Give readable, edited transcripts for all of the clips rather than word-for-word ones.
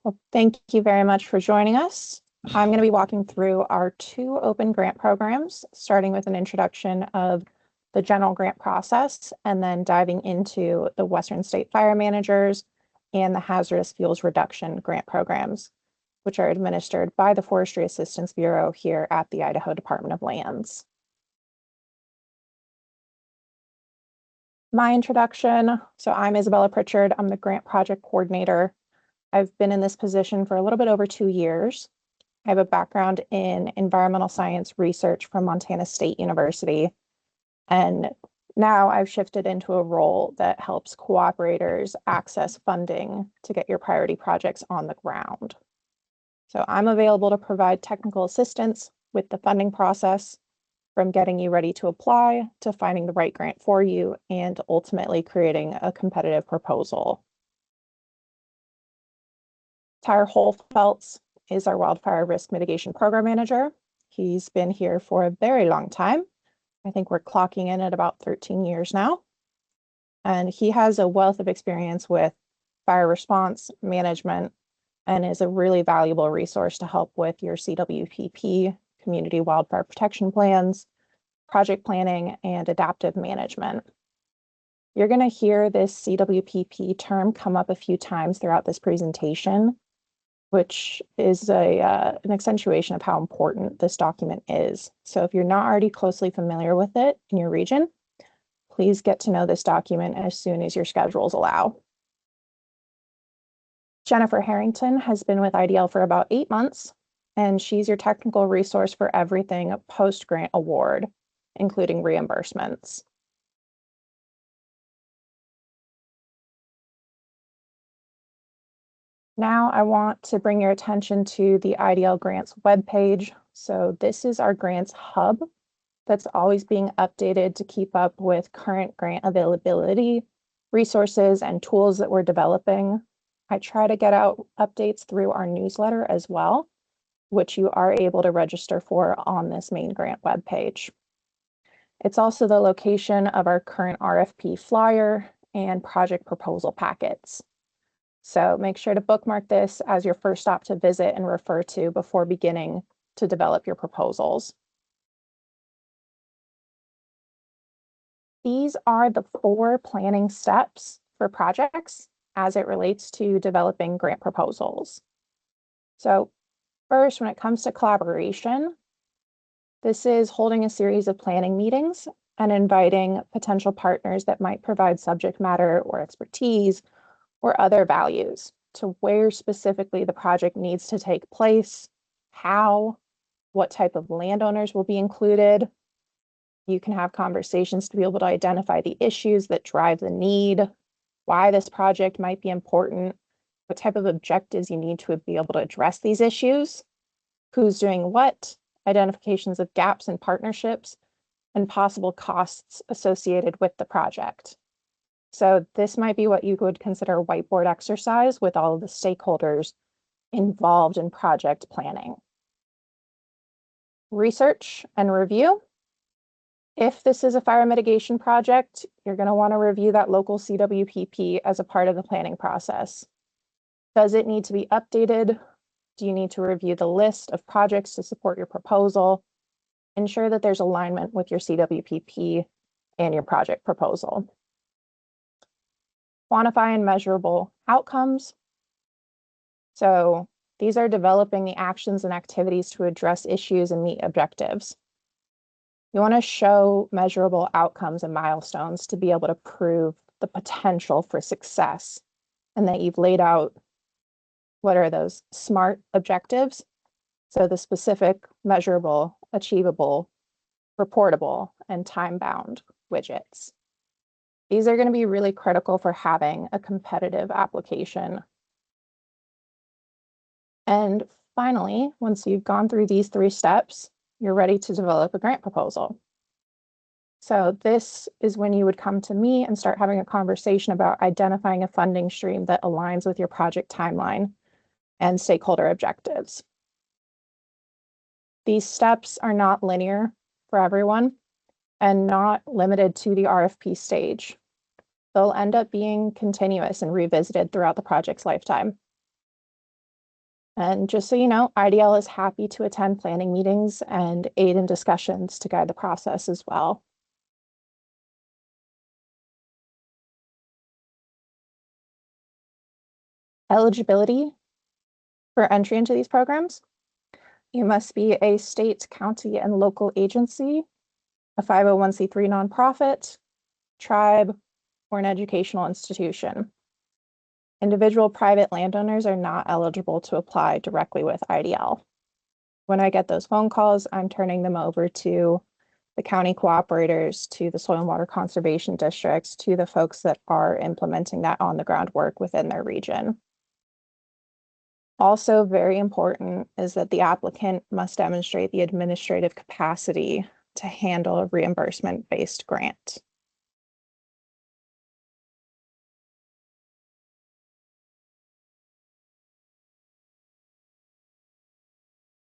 Well, thank you very much for joining us. I'm going to be walking through our two open grant programs, starting with an introduction of the general grant process and then diving into the Western State Fire Managers and the Hazardous Fuels Reduction grant programs, which are administered by the Forestry Assistance Bureau here at the Idaho Department of Lands. My introduction. So I'm Isabella Pritchard. I'm the grant project coordinator. I've been in this position for a little bit over 2 years. I have a background in environmental science research from Montana State University. And now I've shifted into a role that helps cooperators access funding to get your priority projects on the ground. So I'm available to provide technical assistance with the funding process, from getting you ready to apply to finding the right grant for you and ultimately creating a competitive proposal. Tyler Holfeltz is our Wildfire Risk Mitigation Program Manager. He's been here for a very long time. I think we're clocking in at about 13 years now. And he has a wealth of experience with fire response management and is a really valuable resource to help with your CWPP, community wildfire protection plans, project planning, and adaptive management. You're going to hear this CWPP term come up a few times throughout this presentation, which is an accentuation of how important this document is. So if you're not already closely familiar with it in your region, please get to know this document as soon as your schedules allow. Jennifer Harrington has been with IDL for about 8 months, and she's your technical resource for everything post-grant award, including reimbursements. Now I want to bring your attention to the IDL Grants webpage. So this is our grants hub that's always being updated to keep up with current grant availability, resources, and tools that we're developing. I try to get out updates through our newsletter as well, which you are able to register for on this main grant webpage. It's also the location of our current RFP flyer and project proposal packets. So make sure to bookmark this as your first stop to visit and refer to before beginning to develop your proposals. These are the 4 planning steps for projects as it relates to developing grant proposals. So first, when it comes to collaboration, this is holding a series of planning meetings and inviting potential partners that might provide subject matter or expertise or other values to where specifically the project needs to take place, how, what type of landowners will be included. You can have conversations to be able to identify the issues that drive the need, why this project might be important, what type of objectives you need to be able to address these issues, who's doing what, identifications of gaps in partnerships, and possible costs associated with the project. So this might be what you would consider a whiteboard exercise with all of the stakeholders involved in project planning. Research and review. If this is a fire mitigation project, you're going to want to review that local CWPP as a part of the planning process. Does it need to be updated? Do you need to review the list of projects to support your proposal? Ensure that there's alignment with your CWPP and your project proposal. Quantify and measurable outcomes. So these are developing the actions and activities to address issues and meet objectives. You want to show measurable outcomes and milestones to be able to prove the potential for success and that you've laid out what are those SMART objectives. So the specific, measurable, achievable, reportable, and time-bound widgets. These are going to be really critical for having a competitive application. And finally, once you've gone through these 3 steps, you're ready to develop a grant proposal. So this is when you would come to me and start having a conversation about identifying a funding stream that aligns with your project timeline and stakeholder objectives. These steps are not linear for everyone and not limited to the RFP stage. They'll end up being continuous and revisited throughout the project's lifetime. And just so you know, IDL is happy to attend planning meetings and aid in discussions to guide the process as well. Eligibility for entry into these programs. You must be a state, county, and local agency, a 501c3 nonprofit, tribe, or an educational institution. Individual private landowners are not eligible to apply directly with IDL. When I get those phone calls, I'm turning them over to the county cooperators, to the soil and water conservation districts, to the folks that are implementing that on the ground work within their region. Also very important is that the applicant must demonstrate the administrative capacity to handle a reimbursement-based grant.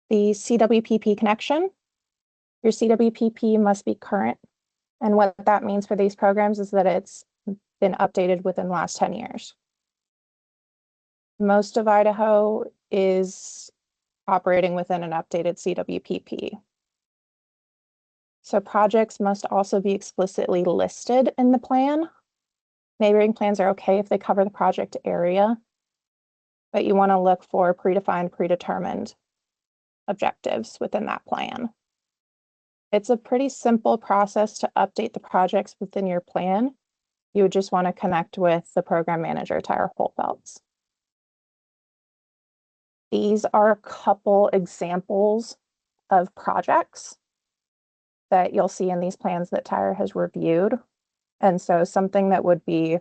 The CWPP connection. Your CWPP must be current. And what that means for these programs is that it's been updated within the last 10 years. Most of Idaho is operating within an updated CWPP. So projects must also be explicitly listed in the plan. Neighboring plans are okay if they cover the project area, but you want to look for predefined, predetermined objectives within that plan. It's a pretty simple process to update the projects within your plan. You would just want to connect with the program manager, Tyra Holtfelds. These are a couple examples of projects that you'll see in these plans that Tyra has reviewed. And so something that would be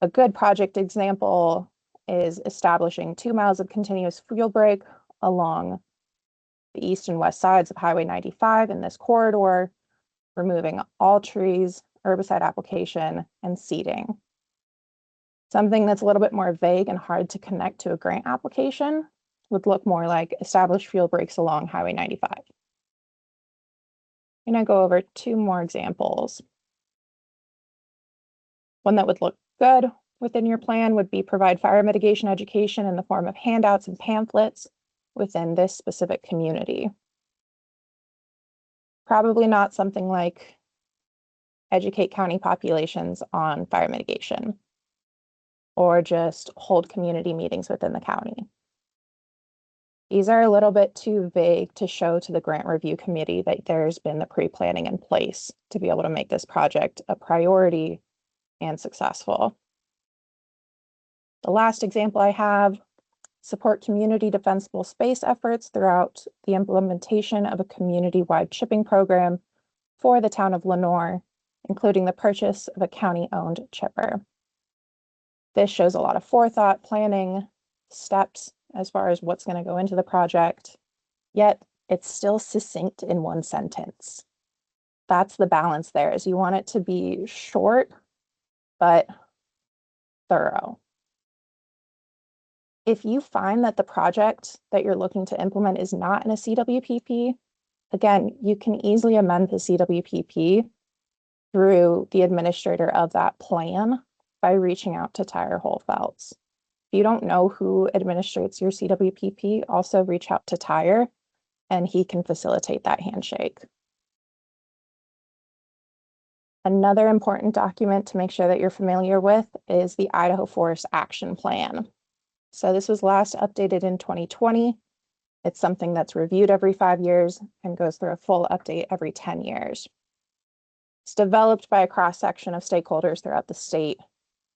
a good project example is establishing 2 miles of continuous fuel break along the east and west sides of Highway 95 in this corridor, removing all trees, herbicide application, and seeding. Something that's a little bit more vague and hard to connect to a grant application would look more like establish fuel breaks along Highway 95. I'm going to go over 2 more examples. One that would look good within your plan would be provide fire mitigation education in the form of handouts and pamphlets within this specific community. Probably not something like educate county populations on fire mitigation or just hold community meetings within the county. These are a little bit too vague to show to the grant review committee that there's been the pre-planning in place to be able to make this project a priority and successful. The last example I have, support community defensible space efforts throughout the implementation of a community-wide chipping program for the town of Lenoir, including the purchase of a county-owned chipper. This shows a lot of forethought, planning, steps as far as what's going to go into the project, yet it's still succinct in one sentence. That's the balance there, is you want it to be short, but thorough. If you find that the project that you're looking to implement is not in a CWPP, again, you can easily amend the CWPP through the administrator of that plan by reaching out to Tyra Holtfelds. If you don't know who administrates your CWPP, also reach out to Tyra and he can facilitate that handshake. Another important document to make sure that you're familiar with is the Idaho Forest Action Plan. So this was last updated in 2020. It's something that's reviewed every 5 years and goes through a full update every 10 years. It's developed by a cross-section of stakeholders throughout the state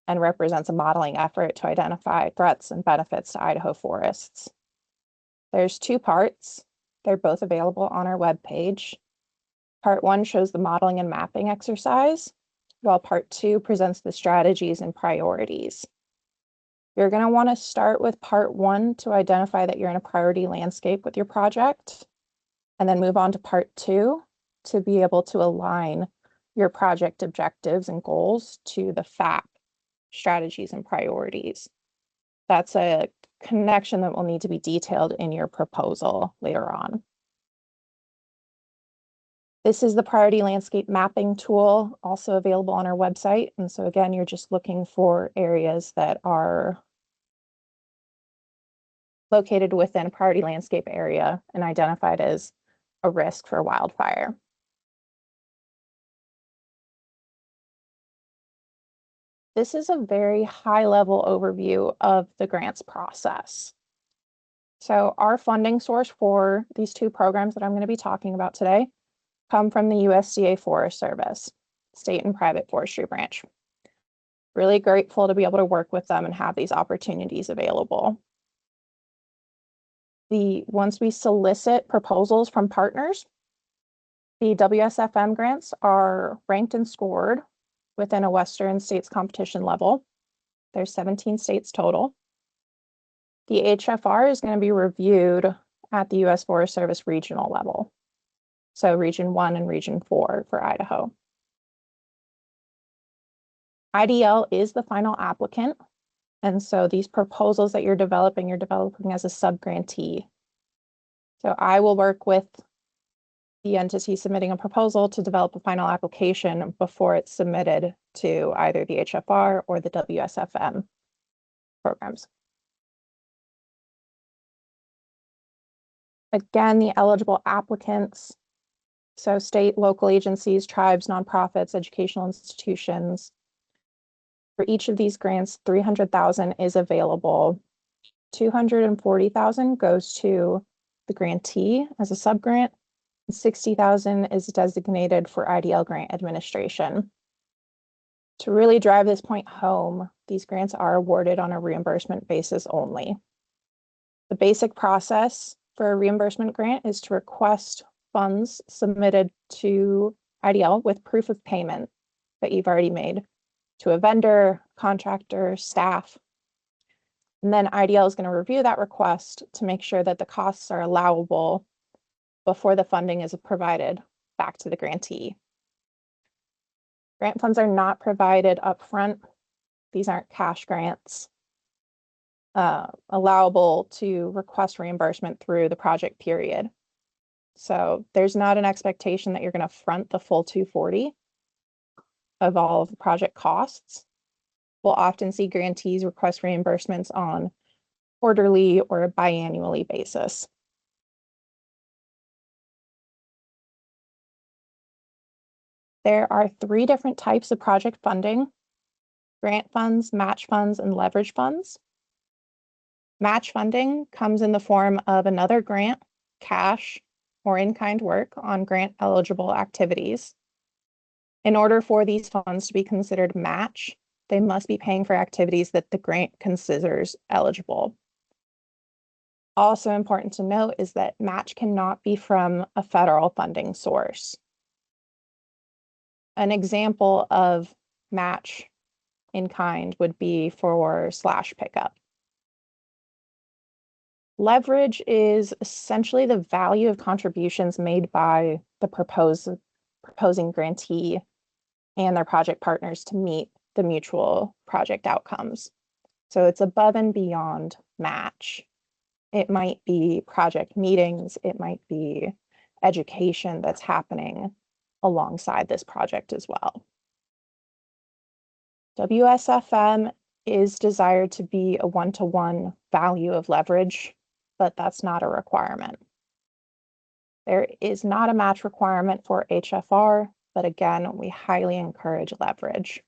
and represents a modeling effort to identify threats and benefits to Idaho forests. There's 2 parts. They're both available on our webpage. Part 1 shows the modeling and mapping exercise, while Part 2 presents the strategies and priorities. You're going to want to start with Part 1 to identify that you're in a priority landscape with your project, and then move on to Part 2 to be able to align your project objectives and goals to the FAP, strategies and priorities. That's a connection that will need to be detailed in your proposal later on. This is the priority landscape mapping tool, also available on our website. And so again, you're just looking for areas that are located within a priority landscape area and identified as a risk for wildfire. This is a very high-level overview of the grants process. So our funding source for these two programs that I'm going to be talking about today come from the USDA Forest Service, state and private forestry branch. Really grateful to be able to work with them and have these opportunities available. Once we solicit proposals from partners, the WSFM grants are ranked and scored within a Western states competition level. There's 17 states total. The HFR is going to be reviewed at the U.S. Forest Service regional level. So Region 1 and Region 4 for Idaho. IDL is the final applicant. And so these proposals that you're developing as a sub-grantee. So I will work with the entity submitting a proposal to develop a final application before it's submitted to either the HFR or the WSFM programs. Again, the eligible applicants, so state, local agencies, tribes, nonprofits, educational institutions. For each of these grants, $300,000 is available. $240,000 goes to the grantee as a subgrant. $60,000 is designated for IDL grant administration. To really drive this point home, these grants are awarded on a reimbursement basis only. The basic process for a reimbursement grant is to request funds submitted to IDL with proof of payment that you've already made to a vendor, contractor, staff. And then IDL is going to review that request to make sure that the costs are allowable before the funding is provided back to the grantee. Grant funds are not provided upfront. These aren't cash grants. Allowable to request reimbursement through the project period. So there's not an expectation that you're going to front the full $240 of all of the project costs. We'll often see grantees request reimbursements on quarterly or a biannually basis. There are 3 different types of project funding: grant funds, match funds, and leverage funds. Match funding comes in the form of another grant, cash, or in-kind work on grant-eligible activities. In order for these funds to be considered match, they must be paying for activities that the grant considers eligible. Also important to note is that match cannot be from a federal funding source. An example of match in kind would be for slash pickup. Leverage is essentially the value of contributions made by the proposing grantee and their project partners to meet the mutual project outcomes. So it's above and beyond match. It might be project meetings, it might be education that's happening alongside this project as well. WSFM is desired to be a one-to-one value of leverage, but that's not a requirement. There is not a match requirement for HFR, but again, we highly encourage leverage.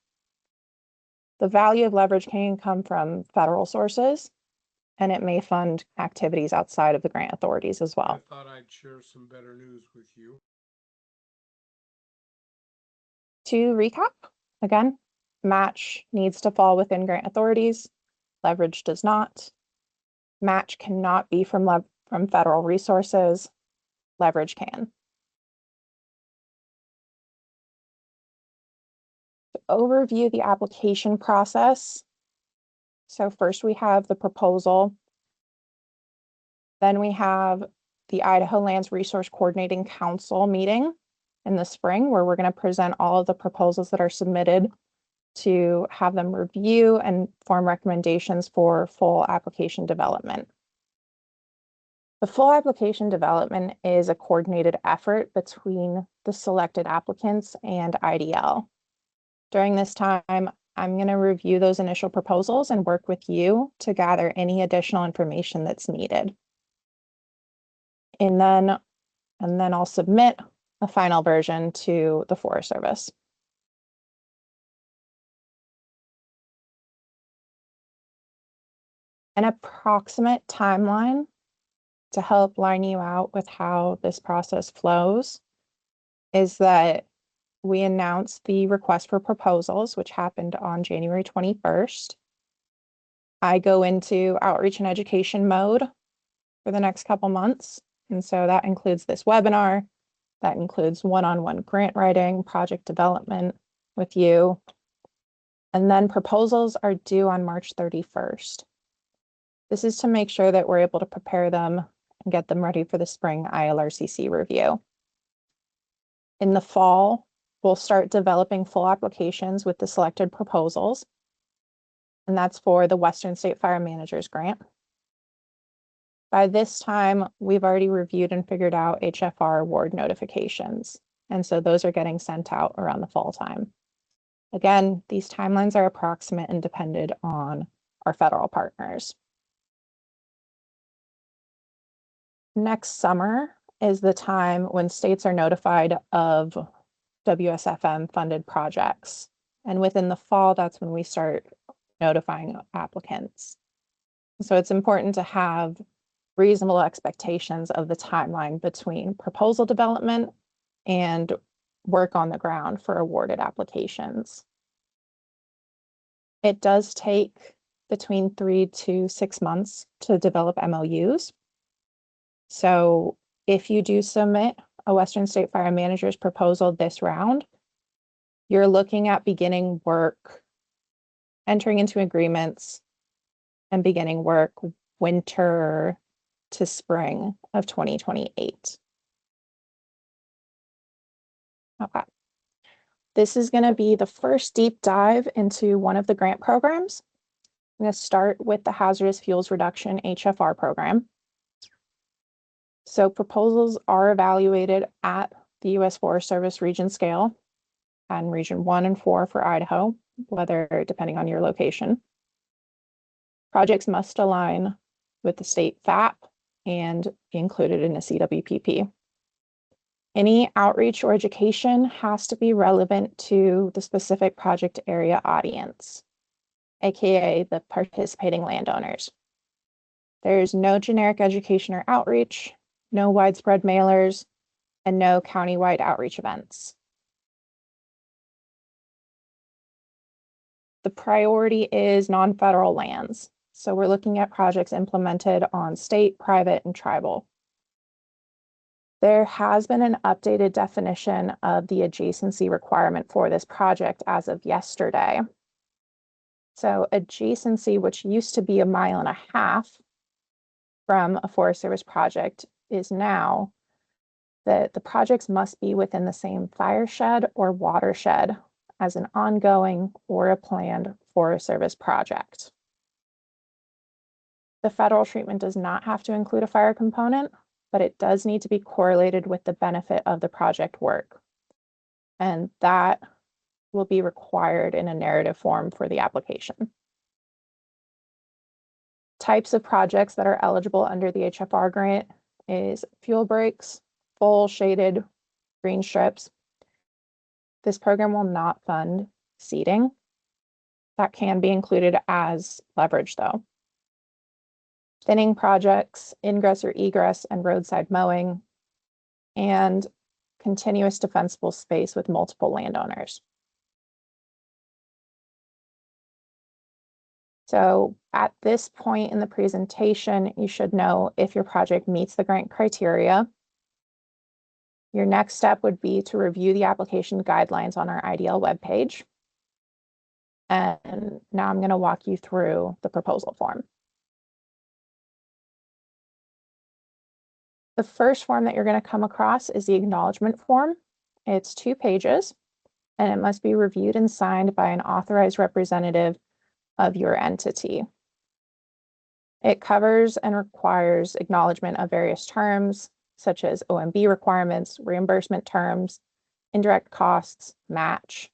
The value of leverage can come from federal sources, and it may fund activities outside of the grant authorities as well. I thought I'd share some better news with you. To recap, again, match needs to fall within grant authorities. Leverage does not. Match cannot be from federal resources. Leverage can. To overview the application process, so first we have the proposal. Then we have the Idaho Lands Resource Coordinating Council meeting in the spring, where we're going to present all of the proposals that are submitted to have them review and form recommendations for full application development. The full application development is a coordinated effort between the selected applicants and IDL. During this time, I'm going to review those initial proposals and work with you to gather any additional information that's needed. And then I'll submit a final version to the Forest Service. An approximate timeline to help line you out with how this process flows is that we announced the request for proposals, which happened on January 21st. I go into outreach and education mode for the next couple months. And so that includes this webinar, that includes one-on-one grant writing, project development with you. And then proposals are due on March 31st. This is to make sure that we're able to prepare them and get them ready for the spring ILRCC review. In the fall, we'll start developing full applications with the selected proposals, and that's for the Western State Fire Managers Grant. By this time, we've already reviewed and figured out HFR award notifications, and so those are getting sent out around the fall time. Again, these timelines are approximate and dependent on our federal partners. Next summer is the time when states are notified of WSFM funded projects. And within the fall, that's when we start notifying applicants. So it's important to have reasonable expectations of the timeline between proposal development and work on the ground for awarded applications. It does take between 3 to 6 months to develop MOUs. So if you do submit a Western State Fire Manager's proposal this round, you're looking at beginning work, entering into agreements, and beginning work winter to spring of 2028. Okay. This is going to be the first deep dive into one of the grant programs. I'm going to start with the Hazardous Fuels Reduction HFR program. So proposals are evaluated at the U.S. Forest Service region scale and region 1 and 4 for Idaho, whether depending on your location. Projects must align with the state FAP and be included in a CWPP. Any outreach or education has to be relevant to the specific project area audience, aka the participating landowners. There's no generic education or outreach, no widespread mailers, and no countywide outreach events. The priority is non-federal lands. So we're looking at projects implemented on state, private, and tribal. There has been an updated definition of the adjacency requirement for this project as of yesterday. So adjacency, which used to be 1.5 miles from a Forest Service project, is now that the projects must be within the same fireshed or watershed as an ongoing or a planned Forest Service project. The federal treatment does not have to include a fire component, but it does need to be correlated with the benefit of the project work. And that will be required in a narrative form for the application. Types of projects that are eligible under the HFR grant is fuel breaks, full shaded green strips. This program will not fund seeding. That can be included as leverage though. Thinning projects, ingress or egress, and roadside mowing, and continuous defensible space with multiple landowners. So at this point in the presentation, you should know if your project meets the grant criteria. Your next step would be to review the application guidelines on our IDL webpage. And now I'm going to walk you through the proposal form. The first form that you're going to come across is the acknowledgement form. It's 2 pages, and it must be reviewed and signed by an authorized representative of your entity. It covers and requires acknowledgement of various terms, such as OMB requirements, reimbursement terms, indirect costs, match.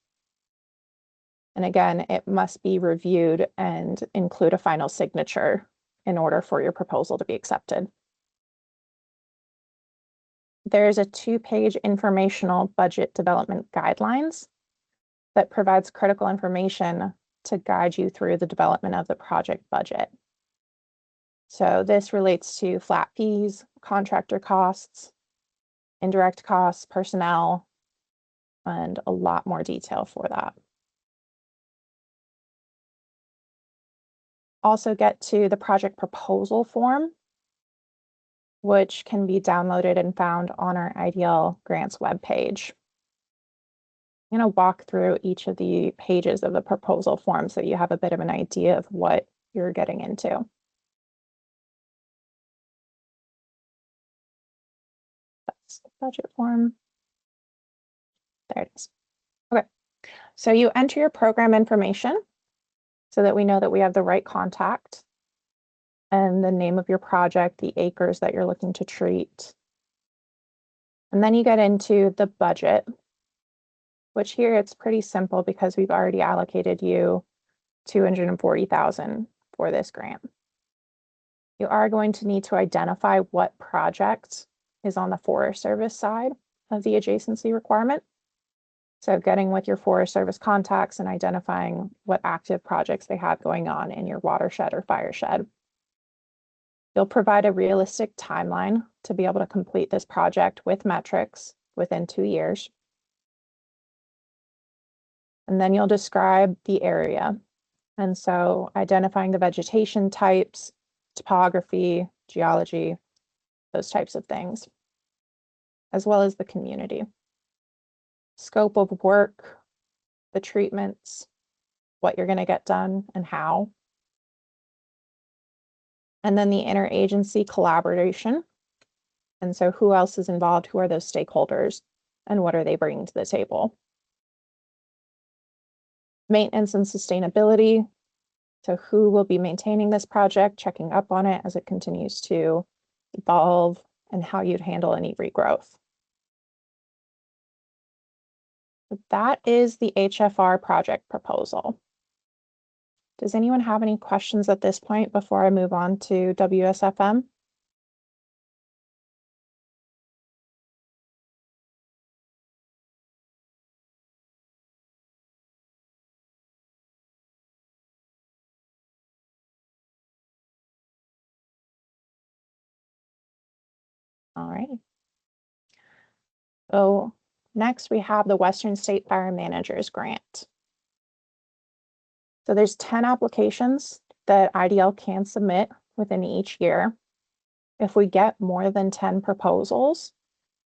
And again, it must be reviewed and include a final signature in order for your proposal to be accepted. There's a 2-page informational budget development guidelines that provides critical information to guide you through the development of the project budget. So this relates to flat fees, contractor costs, indirect costs, personnel, and a lot more detail for that. Also get to the project proposal form, which can be downloaded and found on our IDL Grants webpage. I'm going to walk through each of the pages of the proposal form so you have a bit of an idea of what you're getting into. That's the budget form. There it is. Okay, so you enter your program information so that we know that we have the right contact and the name of your project, the acres that you're looking to treat. And then you get into the budget, which here it's pretty simple because we've already allocated you $240,000 for this grant. You are going to need to identify what project is on the Forest Service side of the adjacency requirement. So getting with your Forest Service contacts and identifying what active projects they have going on in your watershed or fireshed. You'll provide a realistic timeline to be able to complete this project with metrics within 2 years. And then you'll describe the area. And so identifying the vegetation types, topography, geology, those types of things, as well as the community. Scope of work, the treatments, what you're going to get done and how. And then the interagency collaboration. And so who else is involved? Who are those stakeholders? And what are they bringing to the table? Maintenance and sustainability. So who will be maintaining this project, checking up on it as it continues to evolve, and how you'd handle any regrowth. That is the HFR project proposal. Does anyone have any questions at this point before I move on to WSFM? All right. So next we have the Western State Fire Managers Grant. So there's 10 applications that IDL can submit within each year. If we get more than 10 proposals,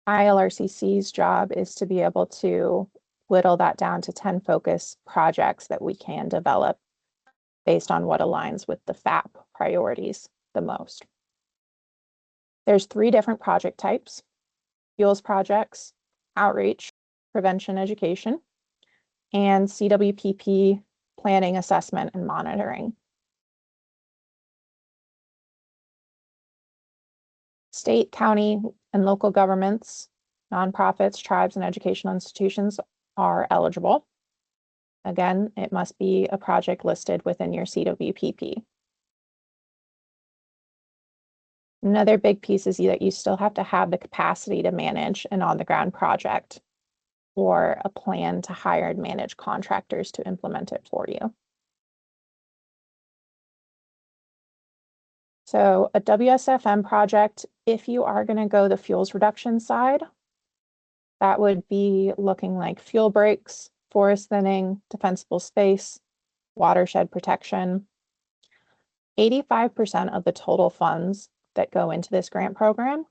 ILRCC's job is to be able to whittle that down to 10 focus projects that we can develop based on what aligns with the FAP priorities the most. There's 3 different project types: fuels projects, outreach, prevention education, and CWPP planning, assessment, and monitoring. State, county, and local governments, nonprofits, tribes, and educational institutions are eligible. Again, it must be a project listed within your CWPP. Another big piece is that you still have to have the capacity to manage an on-the-ground project or a plan to hire and manage contractors to implement it for you. So a WSFM project, if you are going to go the fuels reduction side, that would be looking like fuel breaks, forest thinning, defensible space, watershed protection. 85% of the total funds that go into this grant program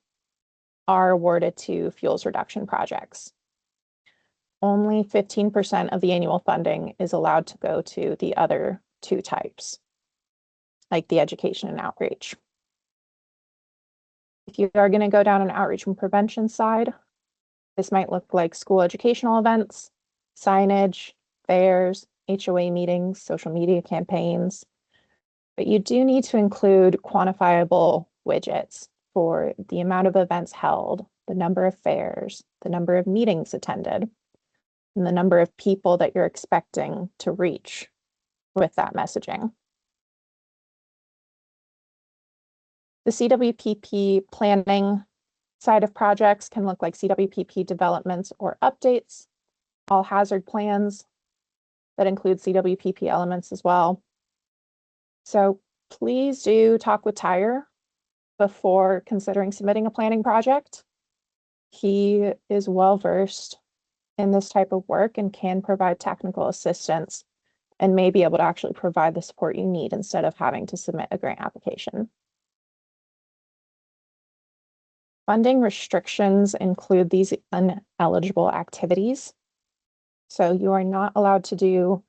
are awarded to fuels reduction projects. Only 15% of the annual funding is allowed to go to the other 2 types, like the education and outreach. If you are going to go down an outreach and prevention side, this might look like school educational events, signage, fairs, HOA meetings, social media campaigns, but you do need to include quantifiable widgets for the amount of events held, the number of fairs, the number of meetings attended. and the number of people that you're expecting to reach with that messaging. The CWPP planning side of projects can look like CWPP developments or updates, all hazard plans that include CWPP elements as well. So please do talk with Tyre before considering submitting a planning project. He is well-versed in this type of work and can provide technical assistance and may be able to actually provide the support you need instead of having to submit a grant application. Funding restrictions include these ineligible activities. So you are not allowed to do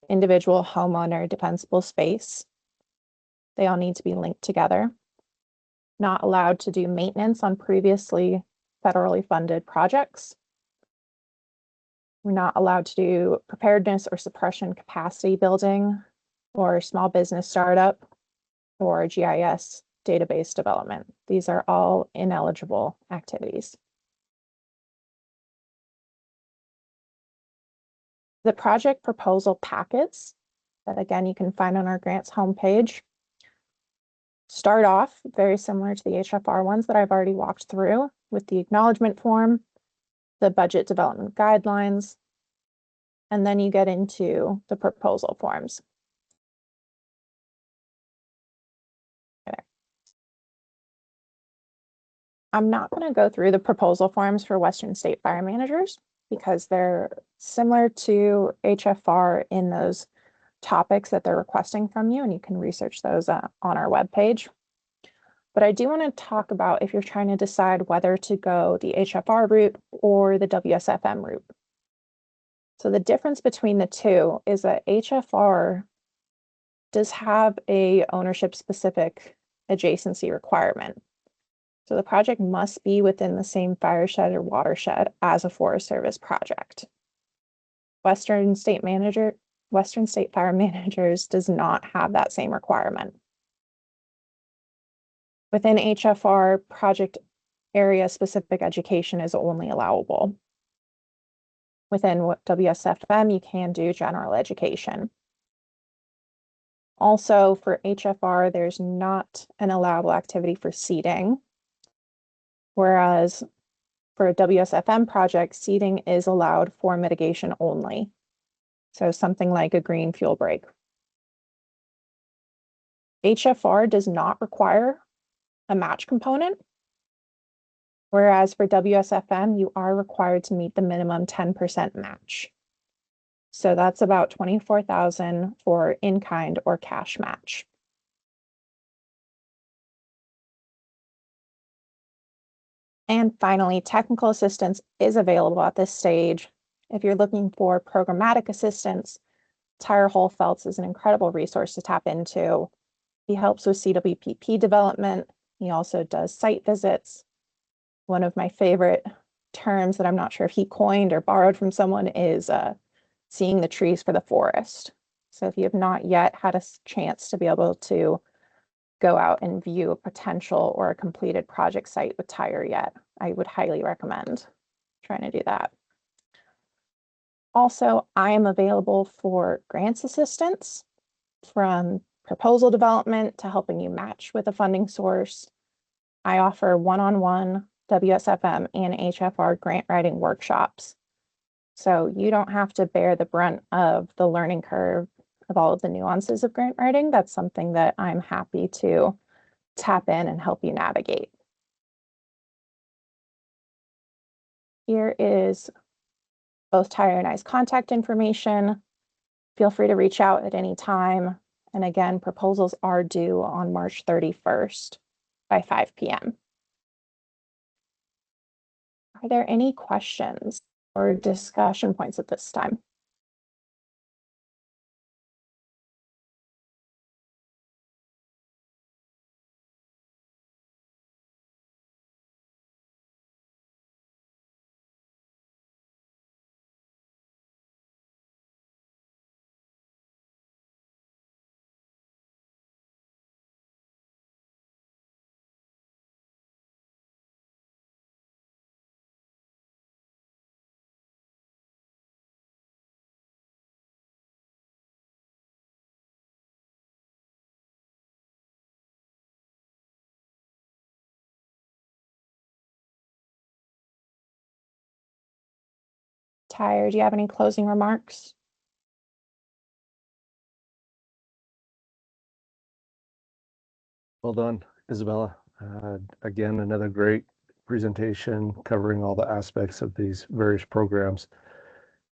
individual homeowner defensible space. They all need to be linked together. Not allowed to do maintenance on previously federally funded projects. We're not allowed to do preparedness or suppression capacity building or small business startup or GIS database development. These are all ineligible activities. The project proposal packets that again you can find on our grants homepage start off very similar to the HFR ones that I've already walked through with the acknowledgement form, the budget development guidelines, and then you get into the proposal forms. I'm not going to go through the proposal forms for Western State Fire Managers because they're similar to HFR in those topics that they're requesting from you, and you can research those on our webpage. But I do want to talk about if you're trying to decide whether to go the HFR route or the WSFM route. So the difference between the two is that HFR does have a ownership specific adjacency requirement. So the project must be within the same fireshed or watershed as a Forest Service project. Western State Fire Managers does not have that same requirement. Within HFR, project area specific education is only allowable. Within WSFM, you can do general education. Also for HFR, there's not an allowable activity for seeding, whereas for a WSFM project, seeding is allowed for mitigation only. So something like a green fuel break. HFR does not require a match component, whereas for WSFM, you are required to meet the minimum 10% match. So that's about $24,000 for in-kind or cash match. And finally, technical assistance is available at this stage. If you're looking for programmatic assistance, Tyre Holfeld's is an incredible resource to tap into. He helps with CWPP development. He also does site visits. One of my favorite terms that I'm not sure if he coined or borrowed from someone is seeing the trees for the forest. So if you have not yet had a chance to be able to go out and view a potential or a completed project site with Tyre yet, I would highly recommend trying to do that. Also, I am available for grants assistance from proposal development to helping you match with a funding source. I offer one-on-one WSFM and HFR grant writing workshops. So you don't have to bear the brunt of the learning curve of all of the nuances of grant writing. That's something that I'm happy to tap in and help you navigate. Here is both Tyre and I's contact information. Feel free to reach out at any time. And again, proposals are due on March 31st by 5 p.m. Are there any questions or discussion points at this time? Tyre, do you have any closing remarks? Well done, Isabella. Again, another great presentation covering all the aspects of these various programs.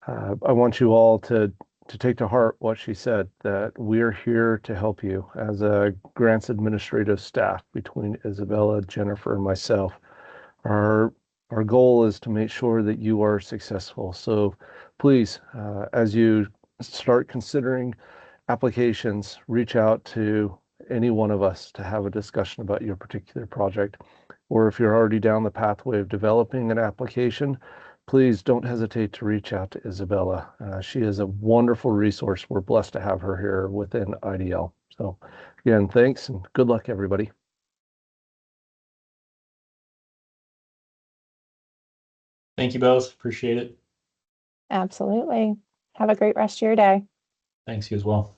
I want you all to take to heart what she said, that we're here to help you as a grants administrative staff between Isabella, Jennifer, and myself. Our goal is to make sure that you are successful. So please, as you start considering applications, reach out to any one of us to have a discussion about your particular project. Or if you're already down the pathway of developing an application, please don't hesitate to reach out to Isabella. She is a wonderful resource. We're blessed to have her here within IDL. So again, thanks and good luck, everybody. Thank you both. Appreciate it. Absolutely. Have a great rest of your day. Thanks, you as well.